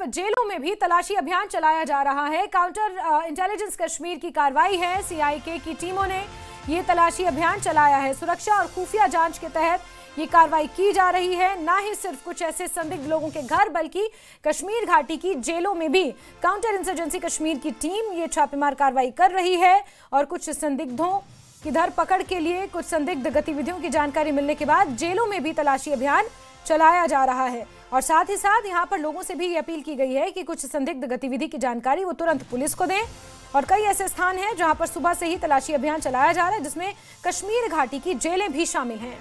जेलों में भी तलाशी अभियान चलाया जा रहा है। काउंटर इंटेलिजेंस कश्मीर की कार्रवाई है। सीआईके की टीमों ने ये तलाशी अभियान चलाया है। सुरक्षा और खुफिया जांच के तहत ये कार्रवाई की जा रही है। ना ही सिर्फ कुछ ऐसे संदिग्ध लोगों के घर, बल्कि कश्मीर घाटी की जेलों में भी काउंटर इंसर्जेंसी कश्मीर की टीम ये छापेमार कार्रवाई कर रही है। और कुछ संदिग्धों की धरपकड़ के लिए, कुछ संदिग्ध गतिविधियों की जानकारी मिलने के बाद जेलों में भी तलाशी अभियान चलाया जा रहा है। और साथ ही साथ यहां पर लोगों से भी ये अपील की गई है कि कुछ संदिग्ध गतिविधि की जानकारी वो तुरंत पुलिस को दें। और कई ऐसे स्थान हैं जहां पर सुबह से ही तलाशी अभियान चलाया जा रहा है, जिसमें कश्मीर घाटी की जेलें भी शामिल हैं।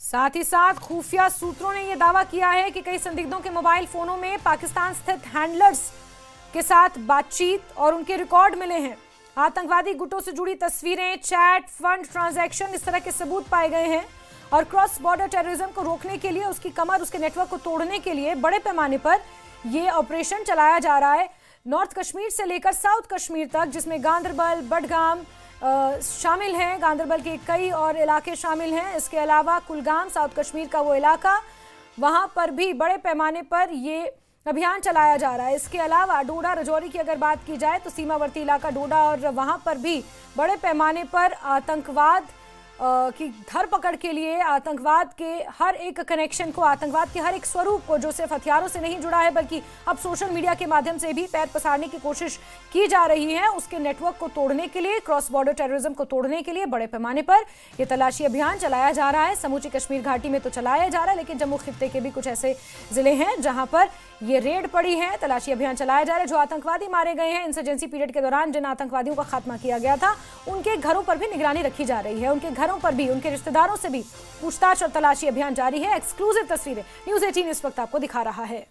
साथ ही साथ खुफिया सूत्रों ने यह दावा किया है कि कई संदिग्धों के मोबाइल फोनों में पाकिस्तान स्थित हैंडलर्स के साथ बातचीत और उनके रिकॉर्ड मिले हैं। आतंकवादी गुटों से जुड़ी तस्वीरें, चैट, फंड ट्रांजैक्शन, इस तरह के सबूत पाए गए हैं। और क्रॉस बॉर्डर टेररिज्म को रोकने के लिए, उसकी कमर, उसके नेटवर्क को तोड़ने के लिए बड़े पैमाने पर यह ऑपरेशन चलाया जा रहा है। नॉर्थ कश्मीर से लेकर साउथ कश्मीर तक, जिसमें गांदरबल, बडगाम शामिल हैं। गांदरबल के कई और इलाके शामिल हैं। इसके अलावा कुलगाम, साउथ कश्मीर का वो इलाका, वहां पर भी बड़े पैमाने पर ये अभियान चलाया जा रहा है। इसके अलावा डोडा राजौरी की अगर बात की जाए तो सीमावर्ती इलाका डोडा, और वहां पर भी बड़े पैमाने पर आतंकवाद की धरपकड़ के लिए, आतंकवाद के हर एक कनेक्शन को, आतंकवाद के हर एक स्वरूप को, जो सिर्फ हथियारों से नहीं जुड़ा है बल्कि अब सोशल मीडिया के माध्यम से भी पैर पसारने की कोशिश की जा रही है, उसके नेटवर्क को तोड़ने के लिए, क्रॉस बॉर्डर टेररिज्म को तोड़ने के लिए बड़े पैमाने पर यह तलाशी अभियान चलाया जा रहा है। समूची कश्मीर घाटी में तो चलाया जा रहा है, लेकिन जम्मू खित्ते के भी कुछ ऐसे जिले हैं जहां पर ये रेड पड़ी है, तलाशी अभियान चलाया जा रहा है। जो आतंकवादी मारे गए हैं इंसर्जेंसी पीरियड के दौरान, जिन आतंकवादियों का खात्मा किया गया था, उनके घरों पर भी निगरानी रखी जा रही है। उनके घरों पर भी, उनके रिश्तेदारों से भी पूछताछ और तलाशी अभियान जारी है। एक्सक्लूसिव तस्वीरें न्यूज़ 18 इस वक्त आपको दिखा रहा है।